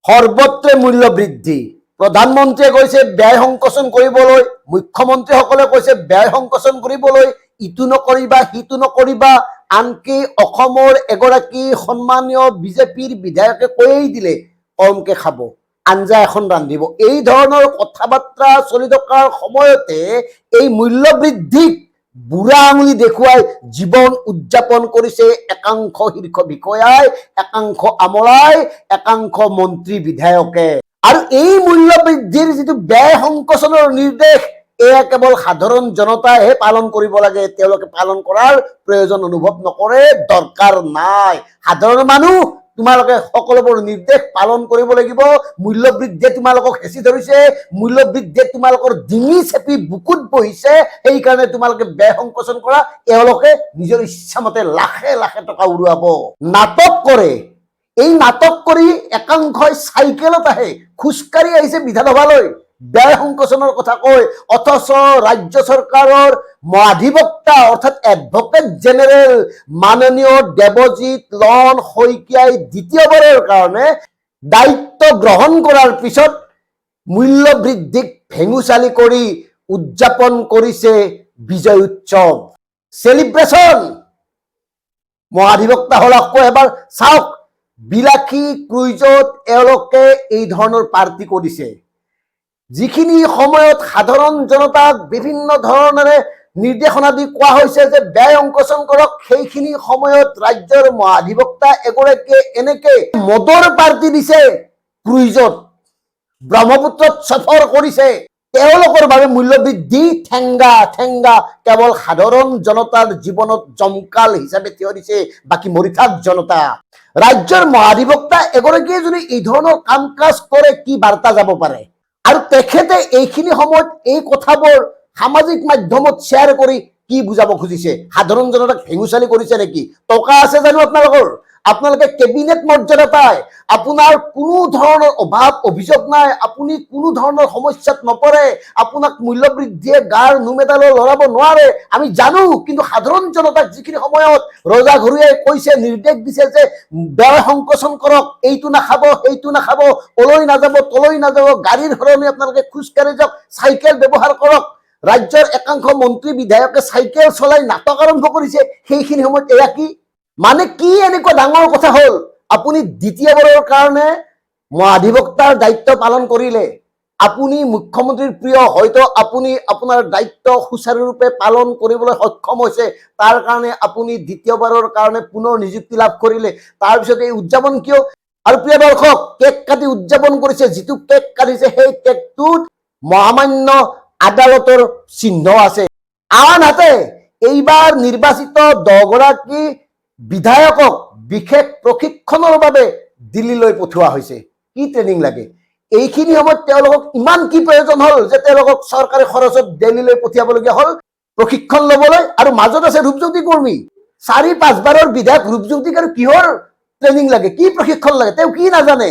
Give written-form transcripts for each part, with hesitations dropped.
সৰ্বত্ৰে মূল্য বৃদ্ধি। প্ৰধানমন্ত্ৰীয়ে কৈছে ব্যয় সংকোচন কৰিবলৈ, মুখ্যমন্ত্ৰীসকলে কৈছে ব্যয় সংকোচন কৰিবলৈ, ইটো নকৰিবা সিটো নকৰিবা। আনকি অসমৰ এগৰাকী সন্মানীয় বিজেপিৰ বিধায়কে কৈয়ে দিলে কমকে খাব, আঞ্জা এখন ৰান্ধিব। এই ধৰণৰ কথা বাৰ্তা চলি থকাৰ সময়তে এই মূল্য বৃদ্ধিক বুঢ়া আঙুলি দেখুৱাই জীৱন উদযাপন কৰিছে একাংশ শীৰ্ষ বিষয়াই, একাংশ আমলাই, একাংশ মন্ত্ৰী বিধায়কে। আৰু এই মূল্য বৃদ্ধিৰ যিটো ব্যয় সংকোচনৰ নিৰ্দেশ, এয়া কেৱল সাধাৰণ জনতাইহে পালন কৰিব লাগে। তেওঁলোকে পালন কৰাৰ প্ৰয়োজন অনুভৱ নকৰে, দৰকাৰ নাই। সাধাৰণ মানুহ তোমালোকে সকলোবোৰ নিৰ্দেশ পালন কৰিব লাগিব। মূল্য বৃদ্ধিয়ে তোমালোকক হেঁচি ধৰিছে, মূল্য বৃদ্ধিয়ে তোমালোকৰ ডিঙি চেপি বুকুত বহিছে, সেইকাৰণে তোমালোকে ব্যয় সংকোচন কৰা। এওঁলোকে নিজৰ ইচ্ছামতে লাখে লাখে টকা উৰুৱাব, নাটক কৰে। এই নাটক কৰি একাংশই চাইকেলত আহে, খোজকাঢ়ি আহিছে বিধানসভালৈ, ব্যয় সংকোচনৰ কথা কয়। অথচ ৰাজ্য চৰকাৰৰ মহাধিবক্তা অৰ্থাৎ এডভোকেট জেনেৰেল মাননীয় দেৱজিৎ লন শইকীয়াই দ্বিতীয়বাৰৰ কাৰণে দায়িত্ব গ্ৰহণ কৰাৰ পিছত মূল্য বৃদ্ধিক ভেঙুচালি কৰি উদযাপন কৰিছে বিজয় উৎসৱ, চেলিব্ৰেশ্যন। মহাধিবক্তাসকলক এবাৰ চাওক, বিলাসী ক্ৰুইজত এওঁলোকে এই ধৰণৰ পাৰ্টি কৰিছে। যিখিনি সময়ত সাধাৰণ জনতাক বিভিন্ন ধৰণেৰে নিৰ্দেশনা দি কোৱা হৈছে যে ব্যয় সংকোচন কৰক, সেইখিনি সময়ত ৰাজ্যৰ মহাধিবক্তা এগৰাকীয়ে এনেকে মদৰ পাৰ্টি দিছে ক্ৰুইজত, ব্ৰহ্মপুত্ৰত সফৰ কৰিছে। তেওঁলোকৰ বাবে মূল্য বৃদ্ধি ঠেংগা ঠেংগা, কেৱল সাধাৰণ জনতাৰ জীৱনত জমকাল হিচাপে থিয় দিছে, বাকী মৰি থাক জনতা। ৰাজ্যৰ মহাধিবক্তা এগৰাকীয়ে যদি এই ধৰণৰ কাম কাজ কৰে, কি বাৰ্তা যাব পাৰে? আৰু তেখেতে এইখিনি সময়ত এই কথাবোৰ সামাজিক মাধ্যমত শ্বেয়াৰ কৰি কি বুজাব খুজিছে? সাধাৰণ জনতাক ভেঙুচালি কৰিছে নেকি? টকা আছে জানো আপোনালোকৰ? আপোনালোকে কেবিনেট মৰ্যাদা পায়, আপোনাৰ কোনো ধৰণৰ অভাৱ অভিযোগ নাই, আপুনি কোনো ধৰণৰ সমস্যাত নপৰে, আপোনাক মূল্য বৃদ্ধিয়ে গাৰ নোম এডালৈ লৰাব নোৱাৰে, আমি জানো। কিন্তু সাধাৰণ জনতাক যিখিনি সময়ত ৰজা ঘৰুৱাই কৈছে, নিৰ্দেশ দিছে যে ব্যয় সংকোচন কৰক, এইটো নাখাব সেইটো নাখাব, অলৈ নাযাব তলৈ নাযাব, গাড়ীৰ সলনি আপোনালোকে খোজকাঢ়ি যাওক, চাইকেল ব্যৱহাৰ কৰক, ৰাজ্যৰ একাংশ মন্ত্ৰী বিধায়কে চাইকেল চলাই নাটক আৰম্ভ কৰিছে। সেইখিনি সময়ত এয়া কি মানে? কি এনেকুৱা ডাঙৰ কথা হল? আপুনি দ্বিতীয়বাৰৰ কাৰণে মহাধিবক্তাৰ দায়িত্ব পালন কৰিলে, আপুনি মুখ্যমন্ত্ৰীৰ প্ৰিয়, হয়তো আপুনি আপোনাৰ দায়িত্ব সুচাৰুৰূপে পালন কৰিবলৈ সক্ষম হৈছে, তাৰ কাৰণে আপুনি দ্বিতীয়বাৰৰ কাৰণে পুনৰ নিযুক্তি লাভ কৰিলে। তাৰপিছত এই উদযাপন কিয়? আৰু প্ৰিয় দৰ্শক, কেক কাটি উদযাপন কৰিছে। যিটো কেক কাটিছে সেই কেকটোত মহামান্য আদালতৰ চিহ্ন আছে। আনহাতে এইবাৰ নিৰ্বাচিত 10 গৰাকী বিধায়কক বিশেষ প্ৰশিক্ষণৰ বাবে দিল্লীলৈ পঠোৱা হৈছে। কি ট্ৰেইনিং লাগে? এইখিনি সময়ত তেওঁলোকক ইমান কি প্ৰয়োজন হল যে তেওঁলোকক চৰকাৰী খৰচত দিল্লীলৈ পঠিয়াবলগীয়া হল প্ৰশিক্ষণ লবলৈ? আৰু মাজত আছে ৰূপজ্যোতি কৰ্মী, 4-5 বাৰৰ বিধায়ক ৰূপজ্যোতিক আৰু কিহৰ ট্ৰেইনিং লাগে, কি প্ৰশিক্ষণ লাগে, তেওঁ কি নাজানে?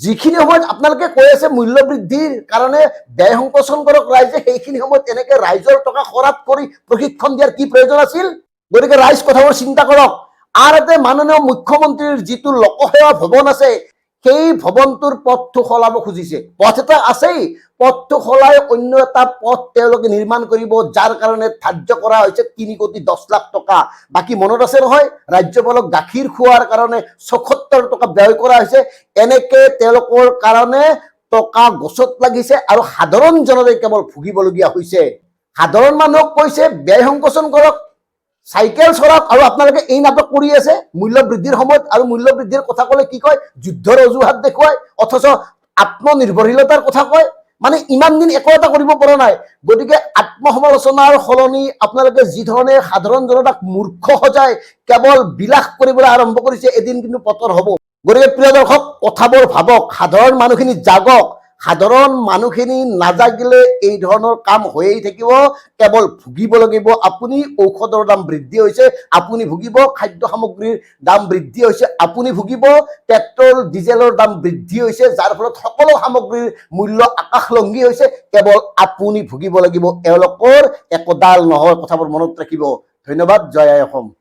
যিখিনি সময়ত আপোনালোকে কৈ আছে মূল্য বৃদ্ধিৰ কাৰণে ব্যয় সংকোচন কৰক ৰাইজে, সেইখিনি সময়ত এনেকে ৰাইজৰ টকা খৰচ কৰি প্ৰশিক্ষণ দিয়াৰ কি প্ৰয়োজন আছিল? গতিকে ৰাইজ কথাবোৰ চিন্তা কৰক। আনহাতে মাননীয় মুখ্যমন্ত্ৰীৰ যিটো লোকসেৱা ভৱন আছে, সেই ভৱনটোৰ পথটো সলাব খুজিছে। পথ এটা আছেই, পথটো সলাই অন্য এটা পথ তেওঁলোকে নিৰ্মাণ কৰিব, যাৰ কাৰণে ধাৰ্য কৰা হৈছে 3,10,00,000 টকা। বাকী মনত আছে নহয়, ৰাজ্যপালক গাখীৰ খোৱাৰ কাৰণে ৭৪ টকা ব্যয় কৰা হৈছে। এনেকে তেওঁলোকৰ কাৰণে টকা গছত লাগিছে আৰু সাধাৰণ জনতাই কেৱল ভুগিবলগীয়া হৈছে। সাধাৰণ মানুহক কৈছে ব্যয় সংকোচন কৰক, চাইকেল চলাওক, আৰু আপোনালোকে এই নাটক কৰি আছে মূল্য বৃদ্ধিৰ সময়ত। আৰু মূল্য বৃদ্ধিৰ কথা কলে কি কয়? যুদ্ধৰ অজুহাত দেখুৱায়, অথচ আত্মনিৰ্ভৰশীলতাৰ কথা কয়। মানে ইমান দিন একো এটা কৰিব পৰা নাই। গতিকে আত্মসমালোচনাৰ সলনি আপোনালোকে যি ধৰণে সাধাৰণ জনতাক মূৰ্খ সজাই কেৱল বিলাস কৰিবলৈ আৰম্ভ কৰিছে, এদিন কিন্তু পতন হব। গতিকে প্ৰিয় দৰ্শক, কথাবোৰ ভাবক, সাধাৰণ মানুহখিনি জাগক। সাধাৰণ মানুহখিনি নাজাগিলে এই ধৰণৰ কাম হৈয়ে থাকিব, কেৱল ভুগিব লাগিব। আপুনি ঔষধৰ দাম বৃদ্ধি হৈছে, আপুনি ভুগিব। খাদ্য সামগ্ৰীৰ দাম বৃদ্ধি হৈছে, আপুনি ভুগিব। পেট্ৰল ডিজেলৰ দাম বৃদ্ধি হৈছে, যাৰ ফলত সকলো সামগ্ৰীৰ মূল্য আকাশলংঘী হৈছে, কেৱল আপুনি ভুগিব লাগিব। এওঁলোকৰ একোডাল নহয়। কথাবোৰ মনত ৰাখিব। ধন্যবাদ। জয় আই অসম।